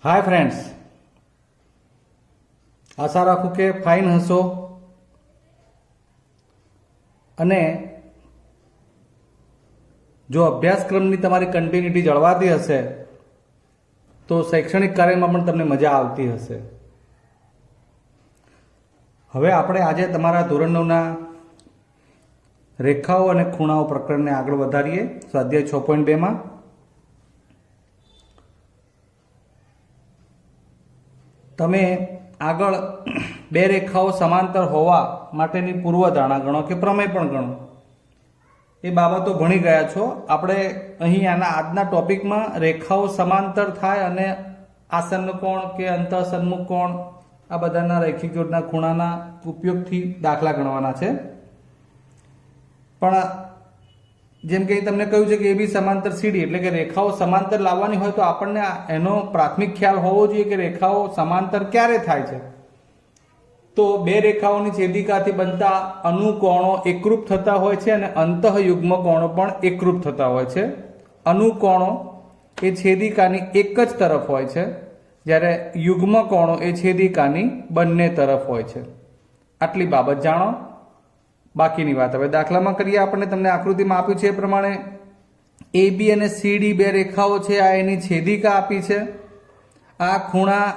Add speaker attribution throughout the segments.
Speaker 1: Hi friends, आशा राखूं के fine हशो अने जो अभ्यासक्रमनी तमारी कन्टिन्युटी जळवाती हशे तो शैक्षणिक कार्यमां पण तमने मजा आवती हशे। हवे आपणे आजे तमारा धोरण 9 ना रेखाओ अने खूणाओ प्रकरणने आगळ वधारीए। स्वाध्याय 6.2 मां तमे आगळ बे रेखाओ समांतर होवा माटेनी पूर्वधारणा गणो के प्रमेय पण गणो ए बाबतो भणी गया छो। आपणे અહીં આના આજના ટોપિકમાં રેખાઓ સમાંતર થાય અને આસન્ન કોણ કે અંતઃસન્મુખ કોણ આ બધાના રૈખિક જોડના ખૂણાના ઉપયોગથી દાખલા ગણવાના છે। પણ જેમ કે તમને કહ્યું છે કે એ બી સમાંતર સીડી એટલે કે રેખાઓ સમાંતર લાવવાની હોય તો આપણને એનો પ્રાથમિક ખ્યાલ હોવો જોઈએ કે રેખાઓ સમાંતર ક્યારે થાય છે। તો બે રેખાઓની છેદિકાથી બનતા અનુકોણો એકરૂપ થતા હોય છે અને અંતઃયુગ્મ કોણો પણ એકરૂપ થતા હોય છે। અનુકોણો એ છેદિકાની એક જ તરફ હોય છે, જ્યારે યુગ્મ કોણો એ છેદિકાની બંને તરફ હોય છે। આટલી બાબત જાણો। બાકીની વાત હવે દાખલામાં કરીએ। આપણને તમને આકૃતિમાં આપ્યું છે એ પ્રમાણે એ બી અને સી ડી બે રેખાઓ છે, આ એની છેદિકા આપી છે। આ ખૂણા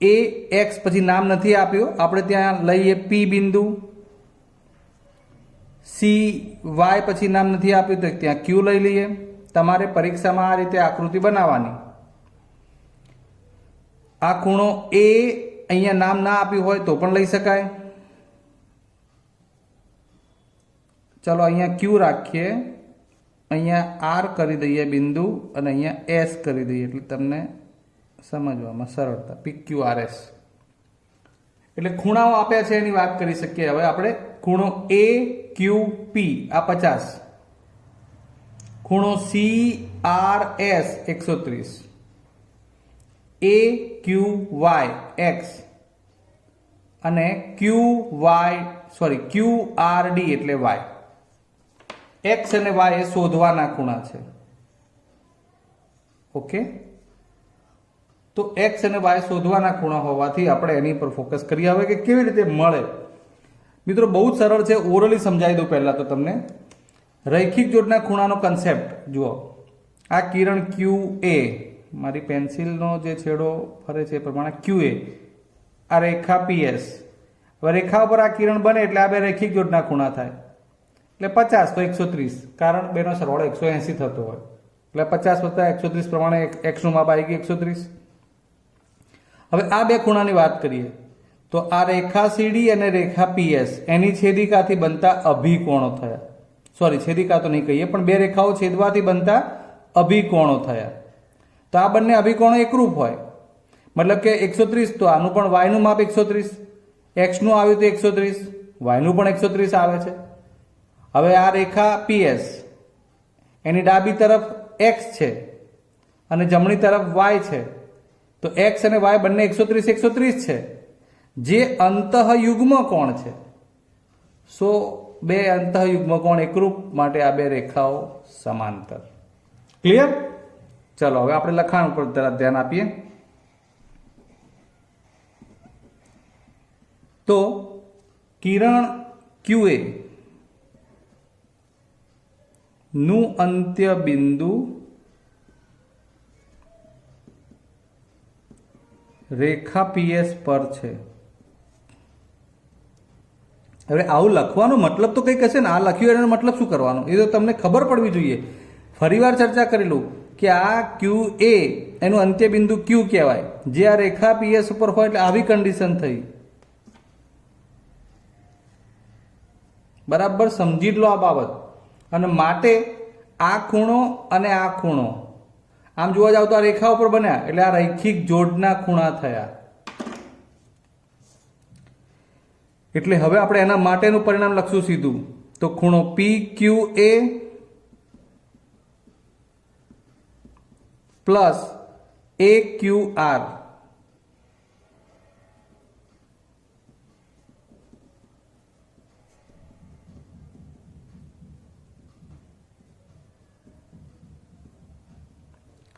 Speaker 1: એ એક્સ પછી નામ નથી આપ્યું, આપણે ત્યાં લઈએ પી બિંદુ, સી વાય પછી નામ નથી આપ્યું તો ત્યાં ક્યુ લઈ લઈએ। તમારે પરીક્ષામાં આ રીતે આકૃતિ બનાવવાની। આ ખૂણો એ અહીંયા નામ ના આપ્યું હોય તો પણ લઈ શકાય। चलो अँ क्यू राखीए, अँ आर कर दीए बिंदु और अँ एस कर दीए એટલે તમને સમજવામાં સરળતા। પી ક્યુ આર એસ એટલે ખૂણાઓ આપ્યા છે એની વાત કરી શકીએ। હવે આપણે ખૂણો એ ક્યુ પી આ 50, ખૂણો સી આર એસ 130, એ ક્યુ વાય એક્સ અને ક્યુ આર ડી એટલે વાય। एक्स અને वाय એ શોધવાના ખૂણા છે। ઓકે, તો एक्स અને वाय શોધવાના ખૂણા હોવાથી આપણે એની પર ફોકસ કરીએ। હવે કે કેવી રીતે મળે મિત્રો, બહુ જ સરળ છે। ઓરલી સમજાવી દઉં પહેલા તો તમને। રૈખિક જોડના ખૂણાનો કન્સેપ્ટ જુઓ। આ કિરણ ક્યુ એ, મારી પેન્સિલનો જે છેડો ફરે છે એ પ્રમાણે ક્યુ એ, આ રેખા પીએસ। હવે રેખા ઉપર આ કિરણ બને એટલે આ બે રૈખિક જોડના ખૂણા થાય એટલે 50 તો 130, કારણ બેનો સરવાળો 180 થતો હોય એટલે 50 વત્તા 130 પ્રમાણે x નું માપ આવી ગયું 130। હવે આ બે ખૂણાની વાત કરીએ તો આ રેખા સીડી અને રેખા પીએસ એની છેદિકાથી બનતા અભિકોણો થયા। સોરી, છેદિકા તો નહીં કહીએ પણ બે રેખાઓ છેદવાથી બનતા અભિકોણો થયા। તો આ બંને અભિકોણો એકરૂપ હોય, મતલબ કે 130 તો આનું પણ y નું માપ 130, x નું આવ્યું તો 130, y નું પણ 130 આવે છે। હવે આ રેખા પીએસ એની ડાબી તરફ x છે અને જમણી તરફ y છે, તો x અને y બંને 130 130 છે, જે અંતઃયુગ્મ કોણ છે। સો બે અંતઃયુગ્મ કોણ એકરૂપ માટે આ બે રેખાઓ સમાંતર। ક્લિયર? ચલો હવે આપણે લખાણ પર તરફ ધ્યાન આપીએ। તો કિરણ ક્યુ એ નું અંત્ય બિંદુ રેખા પીએસ પર છે। હવે આવું લખવાનો મતલબ તો કંઈક હશે ને। આ લખ્યું એનો મતલબ શું કરવાનો એ તો તમને ખબર પડવી જોઈએ। ફરીવાર ચર્ચા કરી લઉં કે આ ક્યુ એ એનું અંત્ય બિંદુ ક્યુ કહેવાય, જે આ રેખા પીએસ ઉપર હોય એટલે આવી કન્ડિશન થઈ। બરાબર સમજી લો આ બાબત। અને માટે આ ખૂણો અને આ ખૂણો આમ જોવા જાવ તો આ રેખા ઉપર બન્યા એટલે આ રૈખિક જોડના ખૂણા થયા। એટલે હવે આપણે એના માટેનું પરિણામ લખશું સીધું। તો ખૂણો પી ક્યુ એ પ્લસ એ ક્યુ આર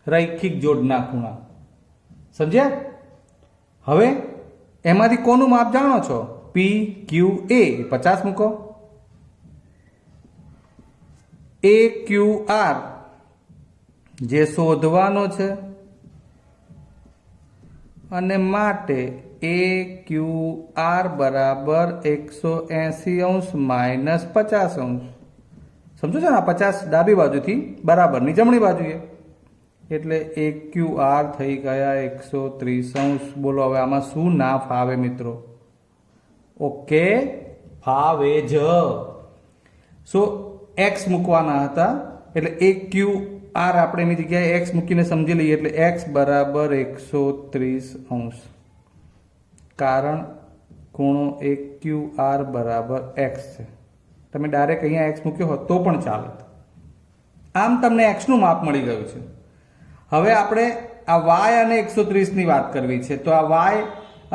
Speaker 1: રૈખિક જોડના ખૂણા। સમજ્યા? હવે એમાંથી કોનું માપ જાણો છો? પી ક્યુ એ 50 મૂકો, એ ક્યુ આર જે શોધવાનો છે અને માટે એ ક્યુ આર બરાબર 180 માઇનસ 50. સમજો છો ને? આ 50 ડાબી બાજુથી બરાબરની જમણી બાજુએ, એટલે એ ક્યુ આર થઈ ગયા 130. બોલો હવે આમાં શું ના ફાવે મિત્રો? ઓકે, ફાવે જ. સો એક્સ મૂકવાના હતા, એટલે એ ક્યુ આર આપણે એની જગ્યાએ એક્સ મૂકીને સમજી લઈએ, એટલે એક્સ બરાબર 130. કારણ ખૂણો એ ક્યુ આર બરાબર એક્સ છે. તમે ડાયરેક્ટ અહીંયા એક્સ મૂક્યો હોત તો પણ ચાલે. આમ તમને એક્સનું માપ મળી ગયું છે. હવે આપણે આ વાય અને 130ની વાત કરવી છે. તો આ વાય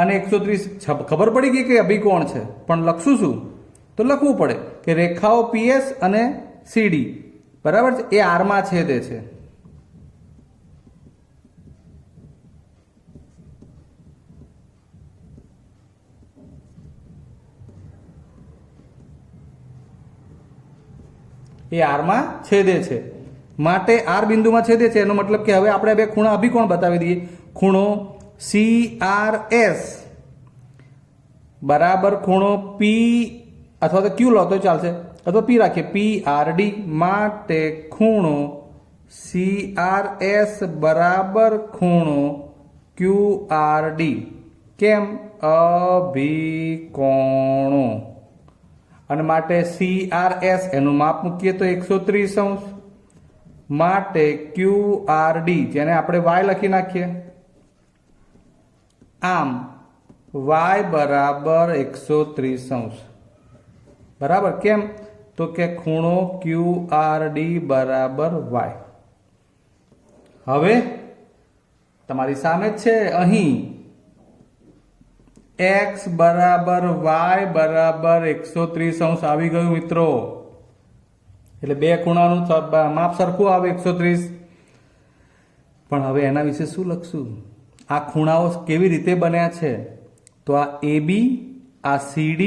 Speaker 1: અને 130 ખબર પડી ગઈ કે અભિકોણ છે, પણ લખશું શું? તો લખવું પડે કે રેખાઓ પીએસ અને સીડી બરાબર છે એ આરમાં છેદે છે. એ આરમાં છેદે છે, માટે આર બિંદુમાં છેદે છે. એનો મતલબ કે હવે આપણે બે ખૂણા અભિકોણ બતાવી દઈએ. ખૂણો CRS બરાબર ખૂણો પી અથવા તો ક્યુ લો તો ચાલશે, અથવા પી રાખીએ, PRD. માટે ખૂણો CRS બરાબર ખૂણો QRD. કેમ? અભિકોણો. અને માટે CRS એનું માપ મૂકીએ તો 130. માટે QRD જેને આપણે y લખી નાખીએ. આમ y બરાબર 130. બરાબર. કેમ? તો કે ખૂણો QRD બરાબર y. હવે તમારી સામે જ છે અહીં x બરાબર y બરાબર 130 આવી ગયું મિત્રો. એટલે બે ખૂણાનું માપ સરખું આવે 130. પણ હવે એના વિશે શું લખશું? આ ખૂણાઓ કેવી રીતે બન્યા છે? તો આ AB, આ CD,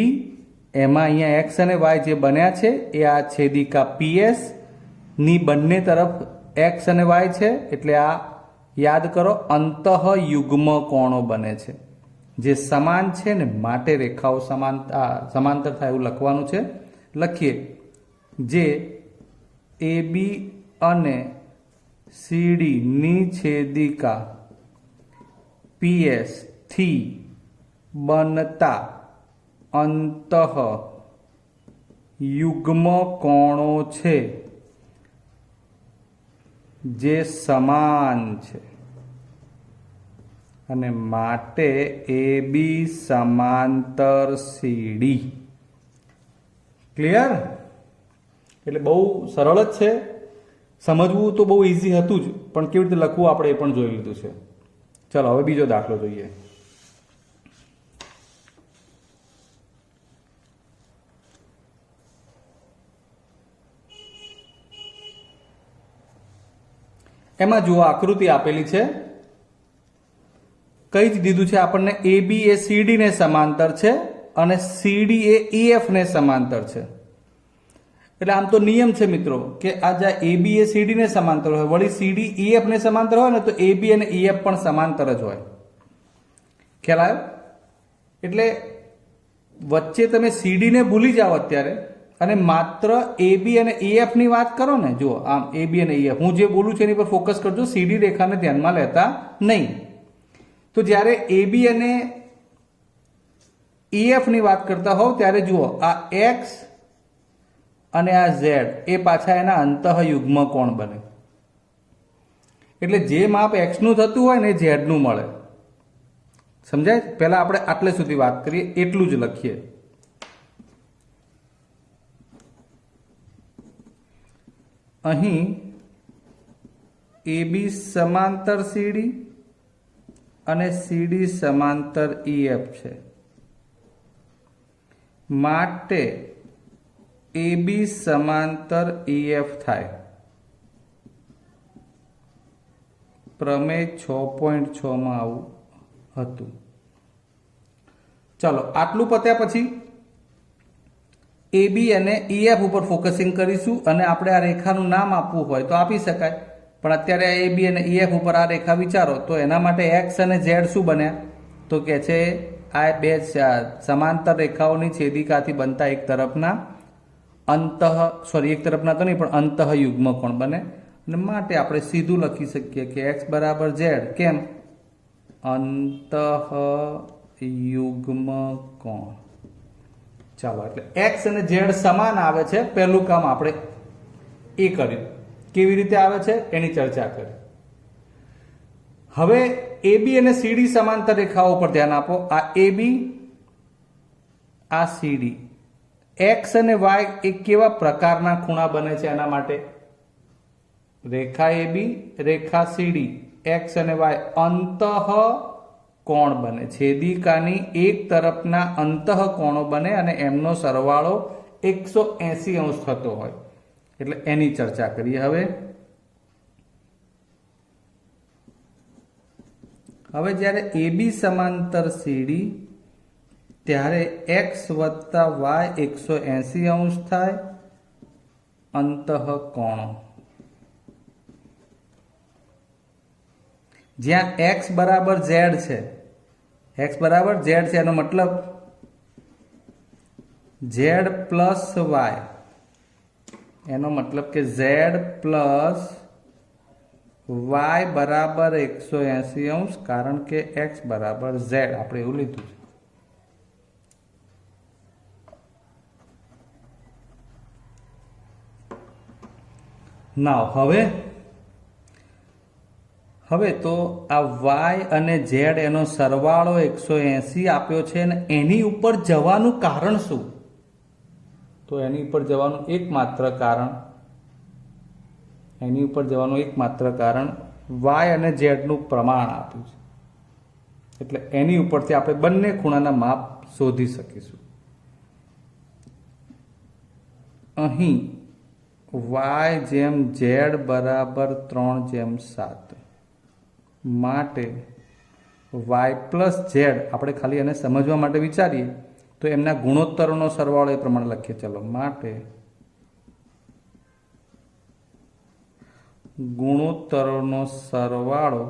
Speaker 1: એમાં અહીંયા x અને y જે બન્યા છે એ આ છેદિકા PS ની બંને તરફ x અને y છે. એટલે આ યાદ કરો, અંતઃયુગ્મ કોણો બને છે જે સમાન છે ને, માટે રેખાઓ સમાંતર થાય એવું લખવાનું છે. લખીએ. જે AB અને CD ની છેદિકા PS થી બનતા અંતઃયુગ્મ કોણો છે જે સમાન છે, અને માટે AB સમાંતર CD. ક્લિયર? એટલે બહુ સરળ જ છે. સમજવું તો બહુ ઇઝી હતું જ, પણ કેવી રીતે લખવું આપણે એ પણ જોઈ લીધું છે. ચલો હવે બીજો દાખલો જોઈએ. એમાં જુઓ આકૃતિ આપેલી છે. કઈ જ દીધું છે આપણને? AB એ CD ને સમાંતર છે અને CD એ EF ને સમાંતર છે. એટલે આમ તો નિયમ છે મિત્રો કે આ જ્યાં AB એ CD ને સમાંતર હોય, વળી CD EF ને સમાંતર હોય ને, તો AB અને EF પણ સમાંતર જ હોય. ખ્યાલ આવ્યો? એટલે વચ્ચે તમે CD ને ભૂલી જાઓ અત્યારે અને માત્ર AB અને EF ની વાત કરો ને. જુઓ આમ AB અને EF, હું જે બોલું છું એની પર ફોકસ કરજો, CD રેખાને ધ્યાનમાં લેતા નહીં. તો જ્યારે AB અને EF ની વાત કરતા હોવ ત્યારે જુઓ આ X અને આ Z એ પાછા એના અંતઃયુગ્મ કોણ બને. એટલે જે માપ X નું થતું હોય ને એ Z નું મળે. સમજાય? પહેલા આપણે આટલે સુધી વાત કરીએ, એટલું જ લખીએ. અહીં AB સમાંતર CD અને CD સમાંતર EF છે. માટે AB સમાંતર EF થાય. પ્રમેય 6.6 માં આવું હતું. ચાલો આટલું પત્યા પછી AB અને EF ઉપર ફોકસિંગ કરીશું અને આપણે આ રેખાનું નામ આપવું હોય તો આપી શકાય, પણ અત્યારે આ AB અને EF ઉપર આ રેખા વિચારો તો એના માટે X અને Z શું બન્યા તો કે છે આ બે સમાંતર રેખાઓની છેદિકાથી બનતા એક તરફના એક તરફના તો નહીં પણ અંતઃ યુગ્મ કોણ બને, અને માટે આપણે સીધું લખી શકીએ કે X બરાબર Z. કેમ? અંતઃ યુગ્મ કોણ. ચાલો એટલે X અને Z સમાન આવે છે, પહેલું કામ આપણે એ કર્યું. કેવી રીતે આવે છે એની ચર્ચા કરી. હવે AB અને CD સમાંતર રેખાઓ પર ધ્યાન આપો. આ AB, આ CD, X અને Y એ કેવા પ્રકારના ખૂણા બને છે એના માટે રેખા AB, રેખા CD, X અને Y અંતઃ કોણ બને, છેદિકાની એક તરફના અંતઃ કોણો બને અને એમનો સરવાળો 180 અંશ થતો હોય, એટલે એની ચર્ચા કરીએ. હવે જ્યારે AB સમાંતર CD ત્યારે X વત્તા Y 180 અંશ થાય અંતઃ કોણો. જ્યાં X બરાબર Z છે, X બરાબર Z છે એનો મતલબ Z પ્લસ Y, એનો મતલબ કે Z પ્લસ Y બરાબર 180 અંશ, કારણ કે X બરાબર Z આપણે એવું લીધું છે. નાવ હવે તો આ Y અને Z એનો સરવાળો 180 આપ્યો છે અને એની ઉપર જવાનું કારણ શું? તો એની ઉપર જવાનું એકમાત્ર કારણ Y અને Z નું પ્રમાણ આપ્યું છે, એટલે એની ઉપરથી આપણે બંને ખૂણાના માપ શોધી શકીશું. અહીં Y જેમ Z બરાબર 3/7 માટે Y પ્લસ Z આપણે ખાલી એને સમજવા માટે વિચારીએ તો એમના ગુણોત્તરોનો સરવાળો એ પ્રમાણે લખીએ. ચલો, માટે ગુણોત્તરોનો સરવાળો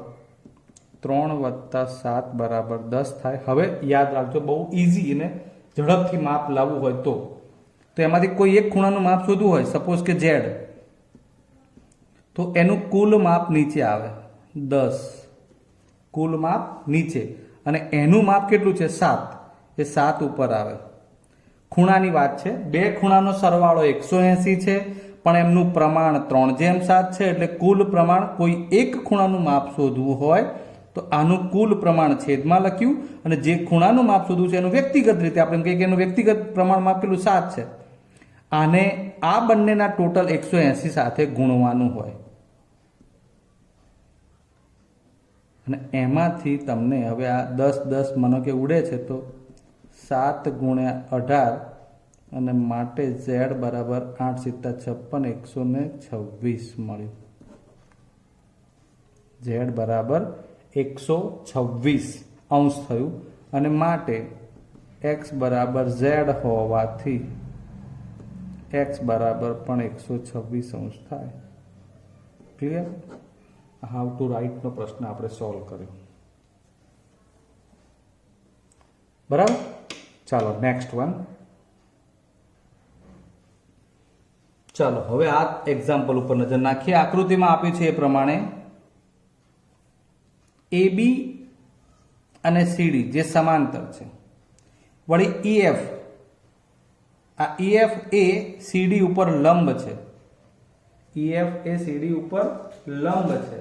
Speaker 1: 3 + 7 બરાબર 10 થાય. હવે યાદ રાખજો, બહુ ઇઝી અને ઝડપથી માપ લાવવું હોય તો એમાંથી કોઈ એક ખૂણાનું માપ શોધવું હોય, સપોઝ કે Z, તો એનું કુલ માપ નીચે આવે 10, કુલ માપ નીચે, અને એનું માપ કેટલું છે 7, એ 7 ઉપર આવે. ખૂણાની વાત છે, બે ખૂણાનો સરવાળો 180 છે પણ એમનું પ્રમાણ 3/7 છે, એટલે કુલ પ્રમાણ કોઈ એક ખૂણાનું માપ શોધવું હોય તો આનું કુલ પ્રમાણ છેદમાં લખ્યું, અને જે ખૂણાનું માપ શોધવું છે એનું વ્યક્તિગત રીતે આપણે કહીએ કે એનું વ્યક્તિગત પ્રમાણ માપેલું 7 છે, આને આ બંનેના ટોટલ 180 સાથે ગુણવાનું હોય, અને એમાંથી તમને હવે આ 10 માનો કે ઉડે છે તો 7 × 18, અને માટે Z બરાબર 8 × 7 = 126 મળ્યું. Z બરાબર 126 અંશ થયું, અને માટે X બરાબર Z હોવાથી X બરાબર પણ 126 અંશ થાય. ક્લિયર? હાઉ ટુ રાઇટ નો પ્રશ્ન આપણે સોલ્વ કર્યો. બરાબર? ચાલો નેક્સ્ટ વન. ચાલો હવે આ એક્ઝામ્પલ ઉપર નજર નાખીએ. આકૃતિમાં આપ્યું છે એ પ્રમાણે AB અને CD જે સમાંતર છે, વળી EF, આ EF એ CD ઉપર લંબ છે, EF એ CD ઉપર લંબ છે,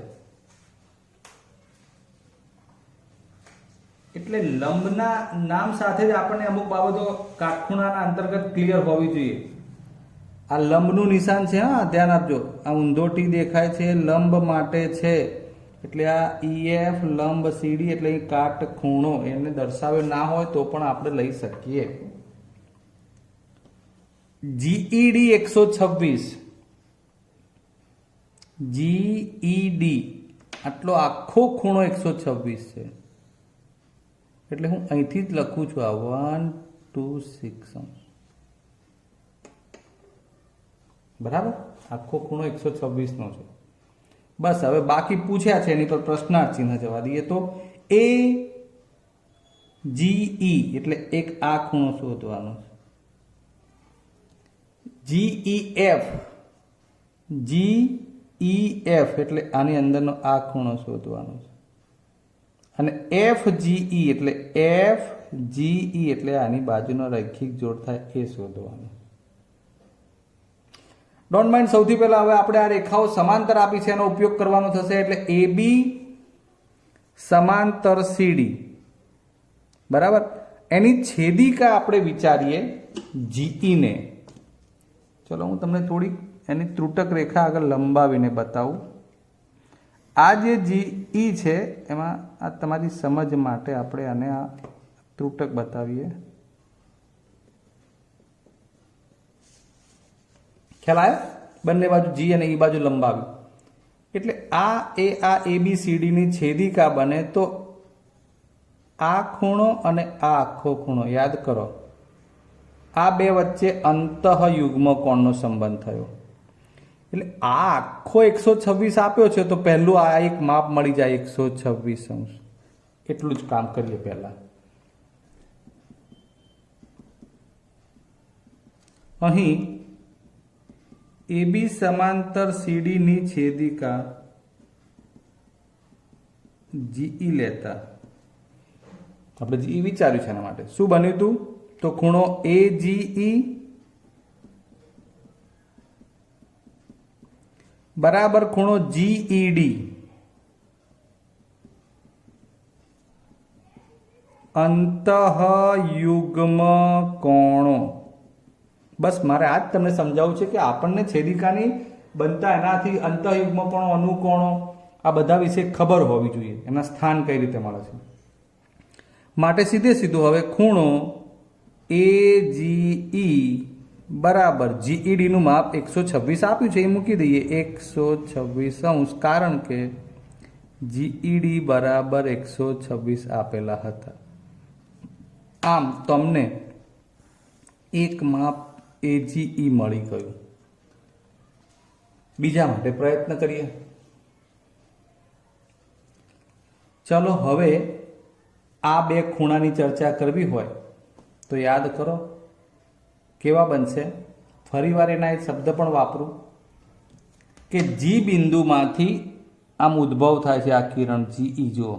Speaker 1: એટલે લંબના નામ સાથે જ આપણને અમુક બાબતો કાટખૂણાના અંતર્ગત ક્લિયર હોવી જોઈએ. આ લંબનું નિશાન છે, હા ધ્યાન આપજો. આ ઊંધો ટી દેખાય છે, લંબ માટે છે, એટલે આ EF લંબ CD એટલે કાટખૂણો, એને દર્શાવ્યો ના હોય તો પણ આપણે લઈ શકીએ. GED 126, GED આટલો આખો ખૂણો 126 છે, એટલે હું અહીંથી જ લખું છું આ 126 અંશ. બરાબર, આખો ખૂણો 126 નો છે. બસ હવે બાકી પૂછ્યા છે એની પર પ્રશ્નાર્થ ચિહ્ન જવા દઈએ તો એ જીઈ એટલે એક આ ખૂણો શોધવાનો છે. જીઈએફ એટલે આની અંદરનો આ ખૂણો શોધવાનો છે. અને એફજીઈ એટલે આની બાજુનો રૈખિક જોડ થાય એ શોધવાનો. ડોન્ટ માઇન્ડ, સૌથી પહેલા હવે આપણે આ રેખાઓ સમાંતર આપી છે એનો ઉપયોગ કરવાનો થશે. એટલે AB સમાંતર CD, બરાબર. એની છેદિકા આપણે વિચારીએ GE ને. ચલો હું તમને થોડી એની ત્રુટક રેખા આગળ લંબાવીને બતાવું. આ જે GE છે એમાં આ તમારી સમજ માટે આપણે આને આ ત્રુટક બતાવીએ. ખ્યાલ આવ્યો? બંને બાજુ G અને E બાજુ લંબાવી એટલે આ ABCD ની છેદિકા બને. તો આ ખૂણો અને આ આખો ખૂણો યાદ કરો, આ બે વચ્ચે અંતઃયુગ્મ કોણનો સંબંધ થયો. એટલે આ આખો 126 આપ્યો છે તો પહેલું આ એક માપ મળી જાય 126 અંશ. એટલું જ કામ કરીએ પહેલા. અહીં AB સમાંતર CD ની છેદિકા GE લેતા આપણે GE વિચાર્યું છે એના માટે શું બન્યું હતું તો ખૂણો AGE બરાબર ખૂણો GED અંતઃયુગ્મ કોણો. બસ મારે આ જ તમને સમજાવવું છે કે આપણને છેદિકાની બનતા એનાથી અંતઃયુગ્મ કોણો, અનુકોણો આ બધા વિશે ખબર હોવી જોઈએ, એના સ્થાન કઈ રીતે મળે છે. માટે સીધે સીધું હવે ખૂણો AGE બરાબર GED નું માપ 126 આપ્યું છે એ મૂકી દઈએ 126 અંશ, કારણ કે GED બરાબર 126 આપેલા હતા. આમ તમને એક માપ AGE મળી ગયું. બીજા માટે પ્રયત્ન કરીએ. ચલો હવે આ બે ખૂણાની ચર્ચા કરવી હોય તો યાદ કરો કેવા બનશે. ફરીવાર એના એક શબ્દ પણ વાપરું કે G બિંદુમાંથી આમ ઉદ્ભવ થાય છે આ કિરણ GE. જુઓ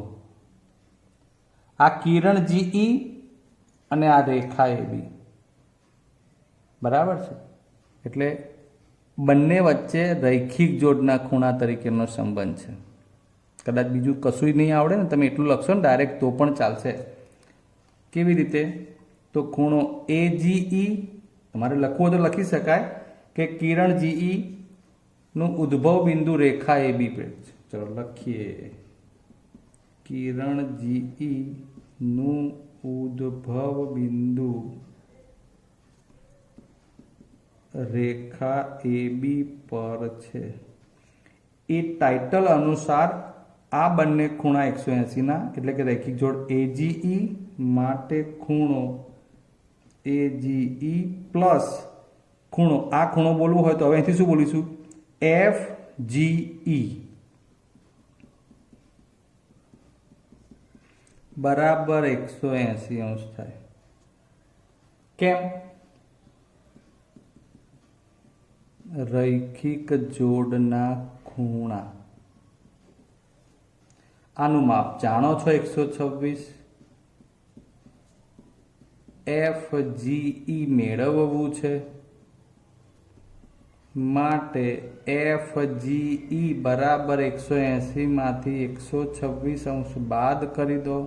Speaker 1: આ કિરણ GE અને આ રેખા AB બરાબર છે. એટલે બંને વચ્ચે રૈખિક જોડના ખૂણા તરીકેનો સંબંધ છે. કદાચ બીજું કશું નહીં આવડે ને તમે એટલું લખશો ને ડાયરેક્ટ તો પણ ચાલશે. કેવી રીતે? તો ખૂણો AGE તમારે લખવું હોય તો લખી શકાય કે કિરણ GE નું ઉદ્ભવ બિંદુ રેખા AB પર છે. ચલો લખીએ કિરણ GE નું ઉદ્ભવ બિંદુ રેખા AB પર છે. એ ટાઇટલ અનુસાર આ બંને ખૂણા 180 ના એટલે કે રૈખિક જોડ AGE માટે ખૂણો AGE પ્લસ ખૂણો આ ખૂણો બોલવું હોય તો હવે અહીંથી શું બોલીશું FGE બરાબર 180 અંશ થાય. કેમ? રૈખિક જોડના ખૂણા. આનું માપ જાણો છો 126. FGE મેળવવું છે માટે FGE બરાબર 180 માંથી 126 અંશ બાદ કરી દો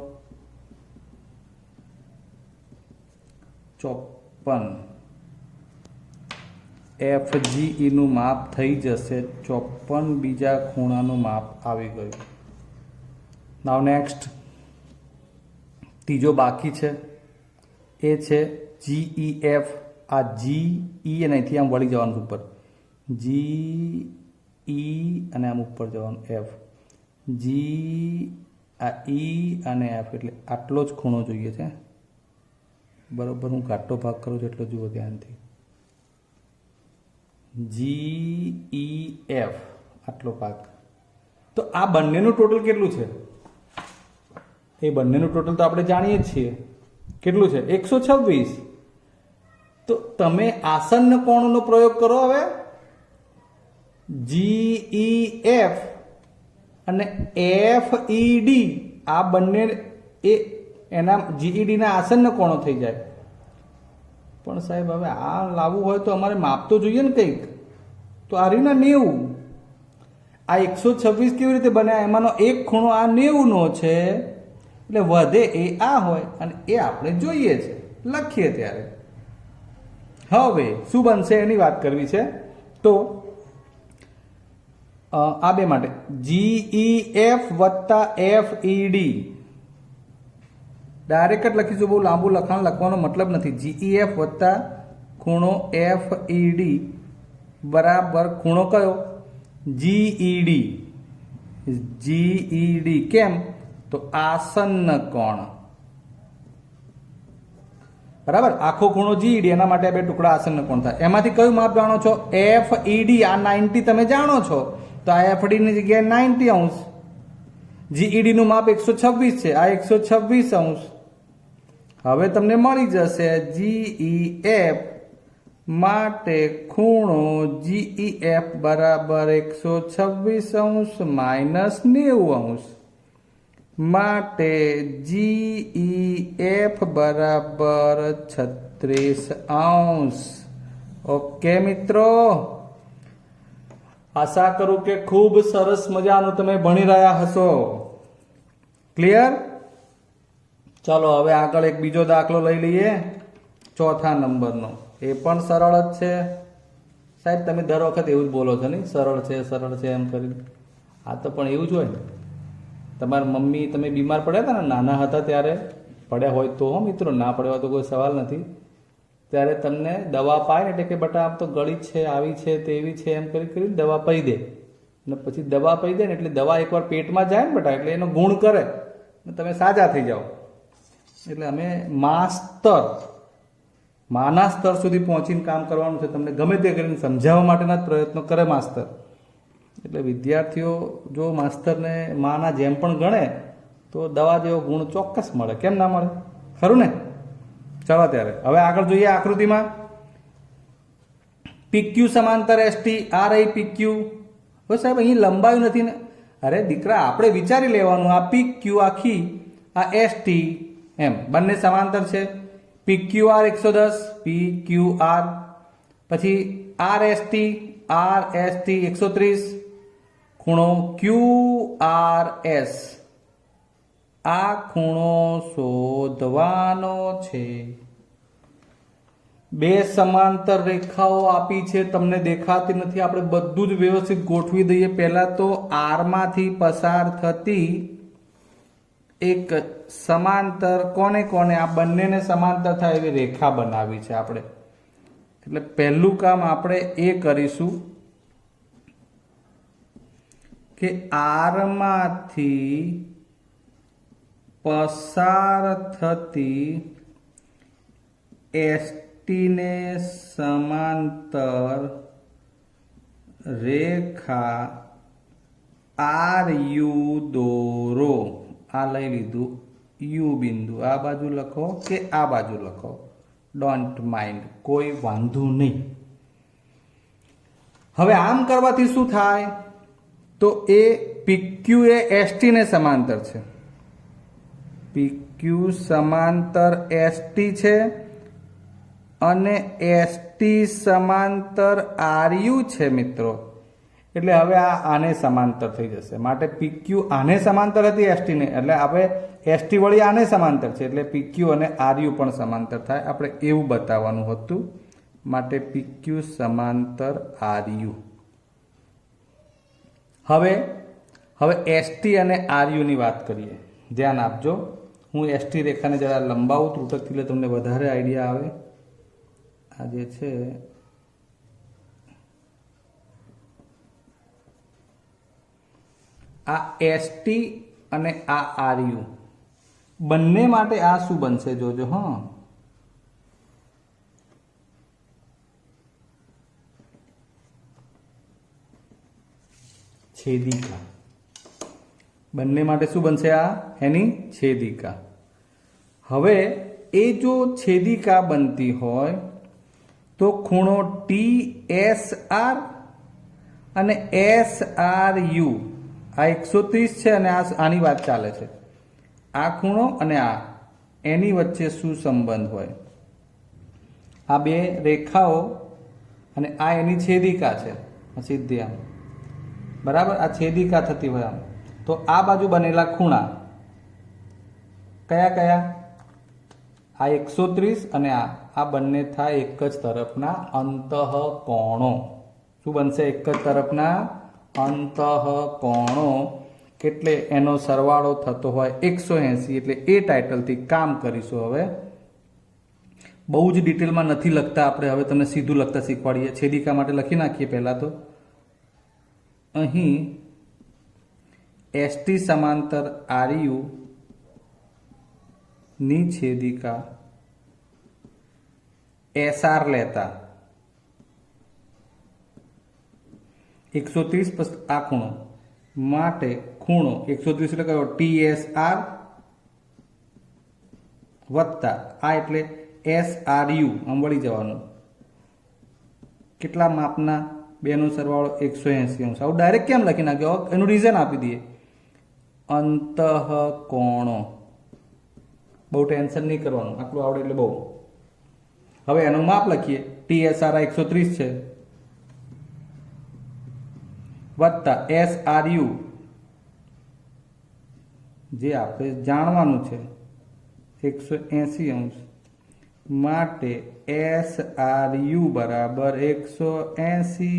Speaker 1: 54. FGE નું માપ થઈ જશે 54. બીજા ખૂણાનું માપ આવી ગયું. નાવ નેક્સ્ટ ત્રીજો બાકી છે એ છે GEF. આ GE અને અહીંથી આમ વળી જવાનું ઉપર GE અને આમ ઉપર જવાનું F. જી આ ઈ અને એફ એટલે આટલો જ ખૂણો જોઈએ છે. બરોબર, હું ઘાટો ભાગ કરું છું એટલો જુઓ ધ્યાનથી. GEF આટલો ભાગ. તો આ બંનેનું ટોટલ કેટલું છે? એ બંનેનું ટોટલ તો આપણે જાણીએ જ છીએ. કેટલું છે? 126. તો તમે આસન્ન કોણનો પ્રયોગ કરો. હવે GEF અને FED આ બંને એ એના GED ના આસન્ન કોણો થઈ જાય. પણ સાહેબ હવે આ લાવવું હોય તો અમારે માપ તો જોઈએ ને કંઈક. તો આ રીના 90. આ 126 કેવી રીતે બન્યા? એમાંનો એક ખૂણો આ 90 નો છે, એટલે વધે એ આ હોય અને એ આપણે જોઈએ છે, લખીએ ત્યારે. હવે શું બનશે એની વાત કરવી છે. તો આ બે માટે GEF વત્તા FED ડાયરેક્ટ જ લખીશું. બહુ લાંબુ લખાણ લખવાનો મતલબ નથી. GEF વત્તા ખૂણો FED બરાબર ખૂણો કયો? GED. GED કેમ? તો આસન્ન કોણ. બરાબર, આખો ખૂણો GED, એના માટે બે ટુકડા આસન્ન કોણ થાય. એમાંથી કયું માપ જાણો છો? FED. આ 90 તમે જાણો છો, તો આ FD ની જગ્યાએ 90 અંશ. GED નું માપ 126 છે, આ 126 અંશ. હવે તમને મળી જશે GEF માટે ખૂણો GEF બરાબર 126 અંશ માઇનસ 90 અંશ. માટે GEF બરાબર 36 અંશ. ઓકે મિત્રો, આશા કરું કે ખૂબ સરસ મજાનું તમે ભણી રહ્યા હશો. ક્લિયર? ચાલો હવે આગળ એક બીજો દાખલો લઈ લઈએ, ચોથા નંબરનો. એ પણ સરળ જ છે. સાહેબ તમે દર વખત એવું જ બોલો છો નહીં, સરળ છે એમ કરી. આ તો પણ એવું જ હોય ને. તમારા મમ્મી, તમે બીમાર પડ્યા હતા ને નાના હતા ત્યારે, પડ્યા હોય તો મિત્રો, ના પડ્યા હોય તો કોઈ સવાલ નથી, ત્યારે તમને દવા પાય એટલે કે બટા આમ તો ગળી છે, આવી છે, તેવી છે, એમ કરીને દવા પી દે. અને પછી દવા પી દે ને એટલે દવા એકવાર પેટમાં જાય ને બટા, એટલે એનો ગુણ કરે ને તમે સાજા થઈ જાઓ. એટલે અમે માના સ્તર સુધી પહોંચીને કામ કરવાનું છે. તમને ગમે તે કરીને સમજાવવા માટેના જ પ્રયત્નો કરે માસ્તર. એટલે વિદ્યાર્થીઓ જો માસ્તરને માના જેમ પણ ગણે તો દવા જેવો ગુણ ચોક્કસ મળે. કેમ ના મળે? ખરું ને? ચાલો ત્યારે હવે આગળ જોઈએ આકૃતિમાં. PQ સમાંતર ST. આ રહી PQ. હવે સાહેબ અહીં લંબાયું નથી ને. અરે દીકરા, આપણે વિચારી લેવાનું. આ PQ આખી, આ ST, એમ બંને સમાંતર છે. PQR 110, PQR, પછી RST 130, ખૂણો QRS. આ ખૂણો શોધવાનો છે. બે સમાંતર રેખાઓ આપી છે, તમને દેખાતી નથી. આપણે બધું જ વ્યવસ્થિત ગોઠવી દઈએ. પહેલા તો R માંથી પસાર થતી એક સમાંતર કોને આ બંનેને સમાંતર થાય એવી રેખા બનાવી છે આપણે. એટલે પહેલું કામ આપણે એ કરીશું કે R માંથી પસાર થતી ST ને સમાંતર રેખા RU દોરો. આ લઈ લીધું યુ બિંદુ. આ બાજુ લખો કે આ બાજુ લખો, ડોન્ટ માઇન્ડ, કોઈ વાંધો નહીં. હવે આમ કરવાથી શું થાય? તો એ PQ એ ST ને સમાંતર છે. PQ સમાંતર ST છે અને ST સમાંતર RU છે મિત્રો. એટલે હવે આ આને સમાંતર થઈ જશે. માટે PQ આને સમાંતર હતી ST ને, એટલે આપણે ST વળી આને સમાંતર છે, એટલે PQ અને RU પણ સમાંતર થાય. આપણે એવું બતાવવાનું હતું. માટે PQ સમાંતર RU. હવે ST અને RU ની વાત કરીએ. ધ્યાન આપજો. હું ST રેખાને જરા લંબાવું ત્રુટકથી, એટલે તમને વધારે આઈડિયા આવે. આ જે છે આ ST અને આ RU બંને માટે આ શું બનશે જોજો. હા, છેદિકા. બંને માટે શું બનશે? આ એની છેદિકા. હવે એ જો છેદિકા બનતી હોય તો ખૂણો TSR અને SRU આ 130 છે અને આની વાત ચાલે છે. આ ખૂણો અને આ એની વચ્ચે શું સંબંધ હોય? આ બે રેખાઓ અને આ એની છેદિકા છે સીધી આમ, બરાબર. આ છેદિકા થતી હોય આમ, તો આ બાજુ બનેલા ખૂણા કયા કયા? આ 130 અને આ બંને થાય એક જ તરફના અંતઃકોણો. શું બનશે? એક જ તરફના અંતઃકોણો. એટલે એનો સરવાળો થતો હોય 180. એટલે એ ટાઇટલથી કામ કરીશું. હવે બહુ જ ડિટેલમાં નથી લખતા આપણે, હવે તમને સીધું લખતા શીખવાડીએ. છેદિકા માટે લખી નાખીએ પહેલાં તો. અહીં ST સમાંતર RU ની છેદિકા SR લેતા 130 plus આ ખૂણો માટે ખૂણો 130 એટલે કયો? TSR વત્તા આ એટલે SRU. આમ વળી જવાનું. કેટલા માપના? બેનો સરવાળો 180 અંશ. આવું ડાયરેક્ટ કેમ લખી નાખ્યો? એનું રીઝન આપી દઈએ. અંતઃકોણો. બહુ ટેન્શન નહીં કરવાનું, આટલું આવડે એટલે બહુ. હવે એનું માપ લખીએ. TSR 130 છે વત્તા SRU જે આપણે જાણવાનું છે 180 અંશ માટે SRU બરાબર 180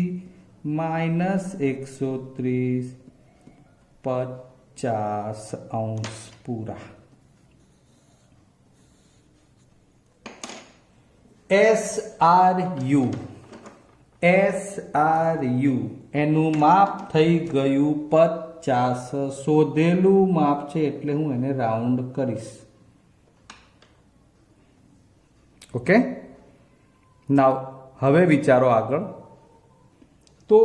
Speaker 1: માઇનસ 130 50 અંશ પૂરા. SRU એનું માપ થઈ ગયું 50. શોધેલું માપ છે એટલે હું એને રાઉન્ડ કરીશ. ઓકે, નાવ હવે વિચારો આગળ. તો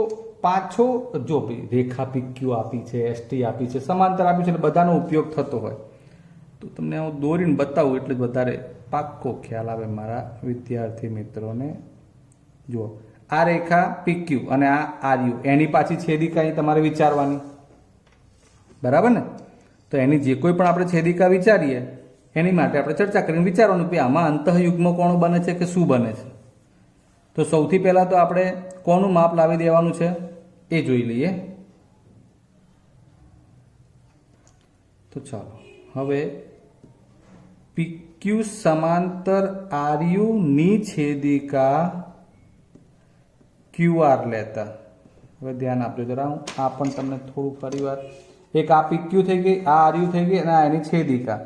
Speaker 1: પાછો જો ભાઈ રેખા PQ આપી છે, ST આપી છે, સમાંતર આપી છે, એટલે બધાનો ઉપયોગ થતો હોય તો તમને હું દોરીને બતાવું એટલે વધારે પાક્કો ખ્યાલ આવે મારા વિદ્યાર્થી મિત્રોને. જુઓ, આ રેખા PQ અને આ RU એની પાછી છેદિકા તમારે વિચારવાની, બરાબર ને? તો એની જે કોઈ પણ આપણે છેદિકા વિચારીએ એની માટે આપણે ચર્ચા કરીને વિચારવાનું કે આમાં અંતઃયુગ્મ કોણ બને છે કે શું બને છે. તો સૌથી પહેલાં તો આપણે કોનું માપ લાવી દેવાનું છે એ જોઈ લઈએ. તો ચાલો હવે PQ સમાંતર RU ની છેદિકા QR લેતા. હવે ધ્યાન આપજો જરા, હું આ પણ તમને થોડું ફરી વાર. એક આ PQ થઈ ગઈ, આ RU થઈ ગઈ અને આ એની છેદિકા.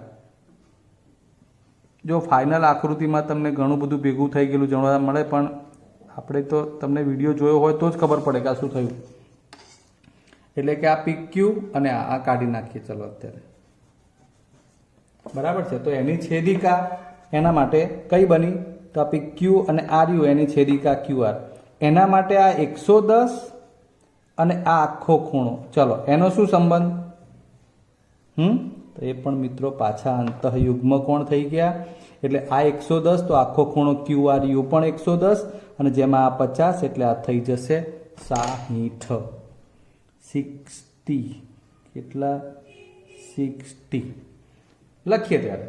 Speaker 1: જો ફાઇનલ આકૃતિમાં તમને ઘણું બધું ભેગું થઈ ગયેલું જાણવા મળે, પણ આપણે તો તમને વિડીયો જોયો હોય તો જ ખબર પડે કે આ શું થયું. એટલે કે આ PQ અને આ કાઢી નાખીએ ચલો અત્યારે, બરાબર છે? તો એની છેદિકા એના માટે કઈ બની? તો આ PQ અને RU એની છેદિકા QR. એના માટે આ 110 અને આ આખો ખૂણો. ચલો એનો શું સંબંધ? તો એ પણ મિત્રો પાછા અંતઃયુગ્મ કોણ થઈ ગયા. એટલે આ 110 તો આખો ખૂણો QRU પણ 110 અને જેમાં આ 50 એટલે આ થઈ જશે 60. 60 કેટલા? 60 લખીએ ત્યારે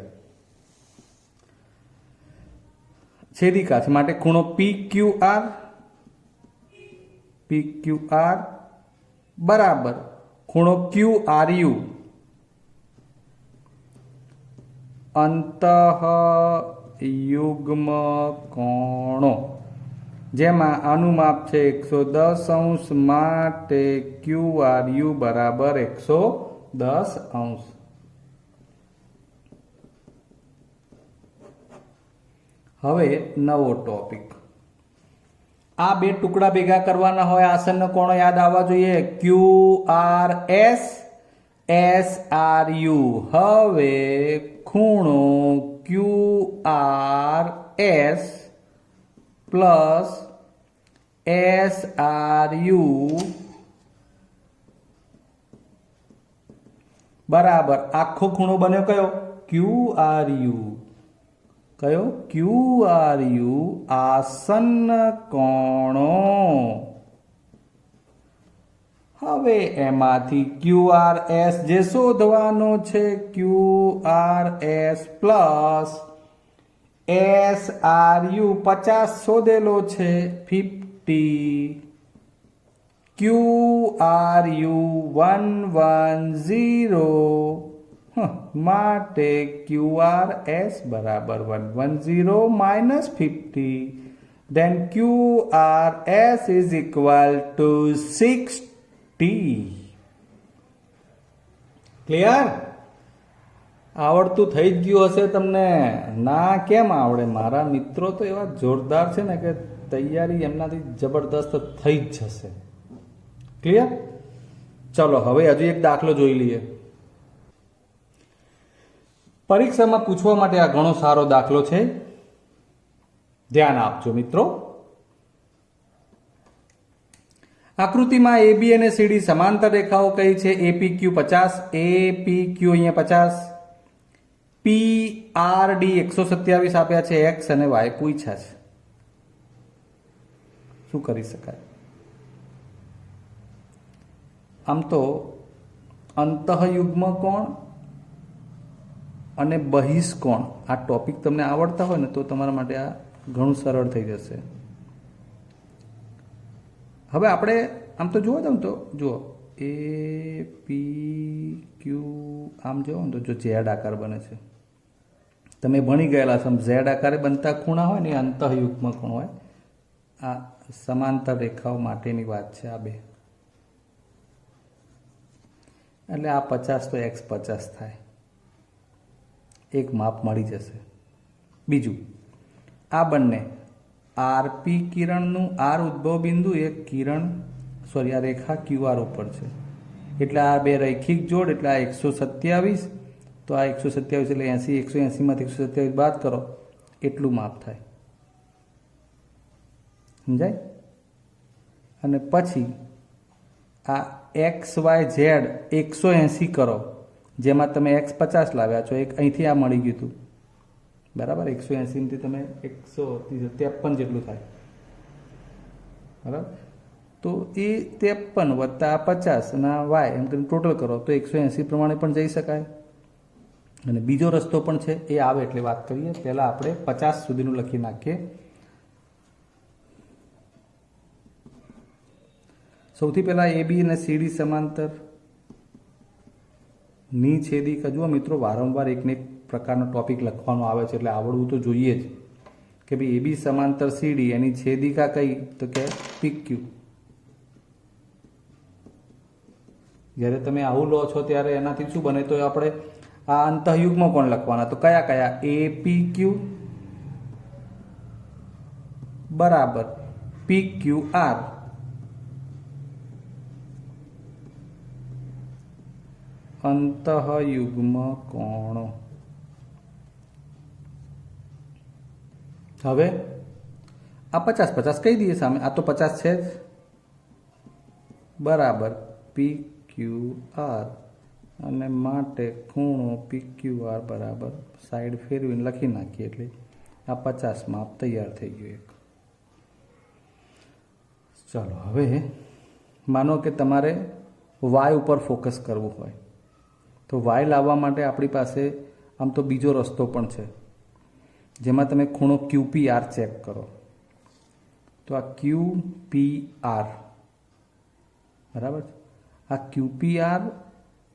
Speaker 1: છેદિકા છે માટે ખૂણો PQR બરાબર ખૂણો QRU અંતઃયુગ્મ કોણો, જેમાં આનું માપ છે 110 અંશ માટે QRU બરાબર 110 અંશ. હવે નવો ટોપિક. આ બે ટુકડા ભેગા કરવાના હોય, આસન્ન કોણો યાદ આવવા જોઈએ. QRS SRU. હવે ખૂણો QRS પ્લસ SRU બરાબર આખો ખૂણો બન્યો કયો? QRU. કયો? QRU આસન્ન કોણો. હવે એમાંથી QRS જે શોધવાનો છે, QRS પ્લસ SRU 50 શોધેલો છે, 50. QRU 110 માટે QRS બરાબર 110 minus 50. Then QRS is equal to 60. Clear? આવડતું થઈ જ ગયું હશે તમને. ના કેમ આવડે? મારા મિત્રો તો એવા જોરદાર છે ને કે તૈયારી એમનાથી જબરદસ્ત થઈ જ જશે. ક્લિયર? ચલો હવે હજુ એક દાખલો જોઈ લઈએ. પરીક્ષામાં પૂછવા માટે આ ઘણો સારો દાખલો છે. ધ્યાન આપજો મિત્રો. આકૃતિમાં AB અને CD સમાંતર રેખાઓ કઈ છે? APQ 50, APQ અહીંયા 50, PRD 127 આપ્યા છે, X અને Y પૂછ્યા છે. શું કરી શકાય? આમ તો અંતઃયુગ્મ કોણ અને બહિષ્કોણ આ ટોપિક તમને આવડતા હોય ને તો તમારા માટે આ ઘણું સરળ થઈ જશે. હવે આપણે આમ તો જોવા જાવ તો જુઓ APQ આમ જોવો ને તો જો ઝેડ આકાર બને છે. તમે ભણી ગયેલા છો ઝેડ આકારે બનતા ખૂણા હોય ને એ અંતઃયુગ્મ કોણ હોય. આ સમાંતર રેખાઓ માટેની વાત છે આ બે. એટલે આ 50 તો X 50 થાય. એક માપ મળી જશે. બીજું આ બંને RP કિરણનું R ઉદ્ભવ બિંદુ એક કિરણ આ રેખા QR ઉપર છે એટલે આ બે રૈખિક જોડ એટલે આ 127. તો આ 127 એટલે 80, 180 માંથી 127 બાદ કરો એટલું માપ થાય. સમજાય? અને પછી આ XYZ 180 કરો જેમાં તમે X 50 લાવ્યા છો. એક અહીંથી આ મળી ગયું હતું બરાબર. 180 થી તમે 153 જેટલું થાય બરાબર. તો એ 53 વત્તા 50 અને Y એમ કરીને ટોટલ કરો તો 180 પ્રમાણે પણ જઈ શકાય. અને બીજો રસ્તો પણ છે એ આવે એટલે વાત કરીએ. પહેલાં આપણે 50 સુધીનું લખી નાખીએ. સૌથી પહેલાં AB અને CD સમાંતર ની છેદિકા. જુઓ મિત્રો વારંવાર એકને એક પ્રકારનો ટોપિક લખવાનો આવે છે એટલે આવડવું તો જોઈએ જ કે ભાઈ AB સમાંતર CD એની છેદિકા કઈ? તો કે PQ. જ્યારે તમે આવું લો છો ત્યારે એનાથી શું બને? તો આપણે આ અંતઃયુગ્મ કોણ લખવાના. તો કયા કયા? APQ બરાબર PQR. અંતઃયુગ્મ કોણો. હવે આ 50 કહી દઈએ સામે. આ તો 50 છે જ બરાબર PQR. અને માટે ખૂણો PQR બરાબર સાઈડ ફેરવીને લખી નાખીએ એટલે આ 50 માપ તૈયાર થઈ ગયું એક. ચલો હવે માનો કે તમારે Y ઉપર ફોકસ કરવું હોય તો Y લાવવા માટે આપણી પાસે આમ તો બીજો રસ્તો પણ છે જેમાં તમે ખૂણો QPR ચેક કરો. તો આ QPR બરાબર છે. આ QPR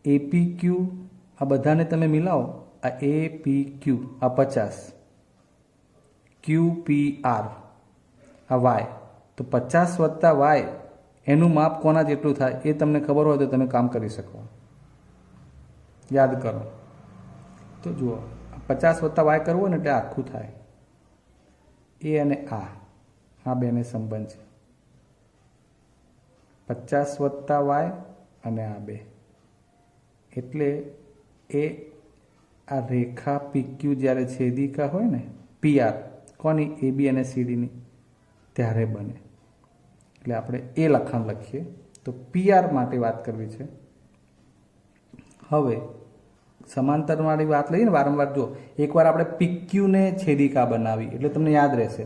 Speaker 1: APQ આ બધાને તમે મિલાવો. આ APQ આ 50 QPR આ Y. તો 50 વત્તા Y એનું માપ કોના જેટલું થાય એ તમને ખબર હોય તો તમે કામ કરી શકો. યાદ કરો તો જુઓ 50 વત્તા Y કરવું ને એટલે આખું થાય. એ અને આ બેને સંબંધ છે 50 વત્તા Y અને આ બે એટલે એ આ રેખા PQ જ્યારે છેદિકા હોય ને PR કોની AB અને CDની ત્યારે બને. એટલે આપણે એ લખાણ લખીએ. તો PR માટે વાત કરવી છે. હવે સમાંતરવાળી વાત લઈએ ને વારંવાર, જો એકવાર આપણે PQ ને છેદિકા બનાવી એટલે તમને યાદ રહેશે,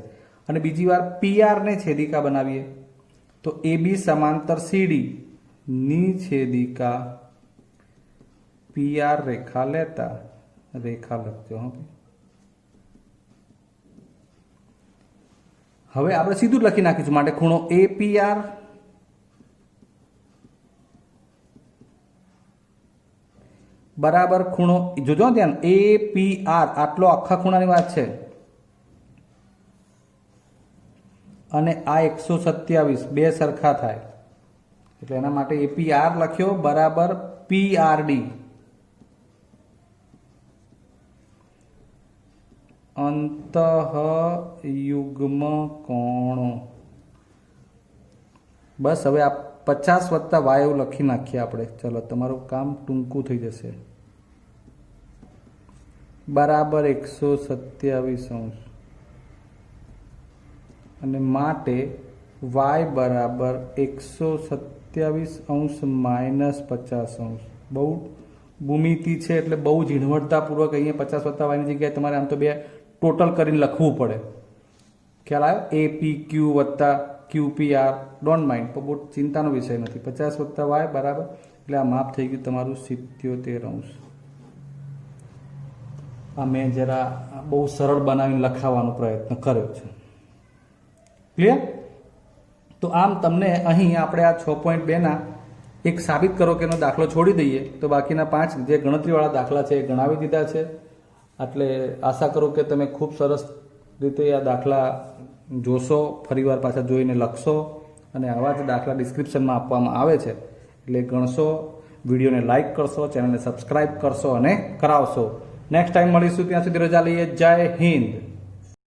Speaker 1: અને બીજી વાર PR ને છેદિકા બનાવીએ તો AB સમાંતર CD ની છેદિકા PR રેખા લેતા રેખા લખજો. હવે આપણે સીધું લખી નાખીશું. માટે ખૂણો APR બરાબર ખૂણો, જોજો ધ્યાન, APR આટલો આખા ખૂણાની વાત છે, અને આ 127 બે સરખા થાય એટલે એના માટે APR લખ્યો બરાબર PRD અંતઃયુગ્મ કોણો. બસ હવે આ 50 + y એવું લખી નાખીએ આપણે. ચલો તમારું કામ ટૂંકું થઈ જશે. બરાબર 127 અને માટે y બરાબર 127 - 50. બહુ ભૂમિતિ છે એટલે બહુ ઝીણવટતાપૂર્વક અહીંયા 50 + y ની જગ્યાએ તમારે આમ તો બે ટોટલ કરીને લખવું પડે. ખ્યાલ આવ્યો? APQ + QPR, ડોન્ટ માઇન્ડ, બહુ ચિંતાનો વિષય નથી. 50 + y બરાબર, એટલે આ માપ થઈ ગયું તમારું 77°. આ મેં જરા બહુ સરળ બનાવીને લખાવવાનો પ્રયત્ન કર્યો છે. ક્લિયર? તો આમ તમને અહીં આપણે આ 6.2ના એક સાબિત કરો કે એનો દાખલો છોડી દઈએ તો બાકીના 5 જે ગણતરીવાળા દાખલા છે એ ગણાવી દીધા છે. એટલે આશા કરું કે તમે ખૂબ સરસ રીતે આ દાખલા જોશો, ફરીવાર પાછા જોઈને લખશો, અને આવા જ દાખલા ડિસ્ક્રિપ્શનમાં આપવામાં આવે છે એટલે ગણશો. વિડીયોને લાઇક કરશો, ચેનલને સબસ્ક્રાઈબ કરશો અને કરાવશો. નેક્સ્ટ ટાઈમ મળીશું, ત્યાં સુધી રજા લઈએ. જય હિન્દ.